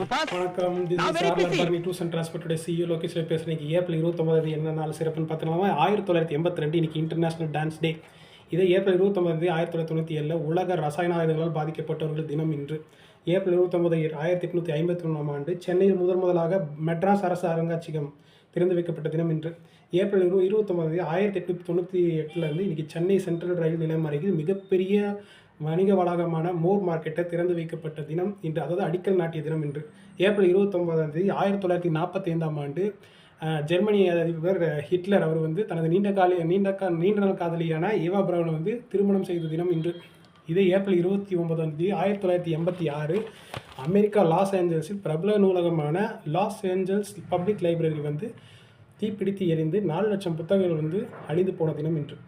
வணக்கம். This is ஆர்லர் பர்னி டூர்ஸ் அண்ட் டிரான்ஸ்போர்ட்டோட சிஇஓ லோகேஷ் பேசுகிறேன். ஏப்ரல் 29 என்ன நாள் சிறப்புன்னு பார்த்தோம்னா 1982 இன்னைக்கு இன்டர்நேஷனல் டான்ஸ் டே. இதே ஏப்ரல் 29 1997 உலக ரசாயன ஆயுதங்களால் பாதிக்கப்பட்டவர்கள் தினம் இன்று. ஏப்ரல் 29 1851 ஆண்டு சென்னையில் முதலாக மெட்ராஸ் அரசு அருங்காட்சியகம் திறந்து வைக்கப்பட்ட தினம் இன்று. ஏப்ரல் 29 1898 இன்னைக்கு சென்னை சென்ட்ரல் ரயில் நிலையம் அருகில் மிகப்பெரிய வணிக வளாகமான மோர் மார்க்கெட்டை திறந்து வைக்கப்பட்ட தினம் இன்று, அதாவது அடிக்கல் நாட்டிய தினம் இன்று. ஏப்ரல் 29 1945 ஆண்டு ஜெர்மனிய அதிபர் ஹிட்லர் அவர் தனது நீண்ட நாள் காதலியான ஏவா பிரவுனை திருமணம் செய்த தினம் இன்று. இதே ஏப்ரல் 29 1986 அமெரிக்கா லாஸ் ஏஞ்சல்ஸில் பிரபல நூலகமான லாஸ் ஏஞ்சல்ஸ் பப்ளிக் லைப்ரரி தீப்பிடித்து எரிந்து 4 லட்சம் புத்தகங்கள் அழிந்து போன தினம் இன்று.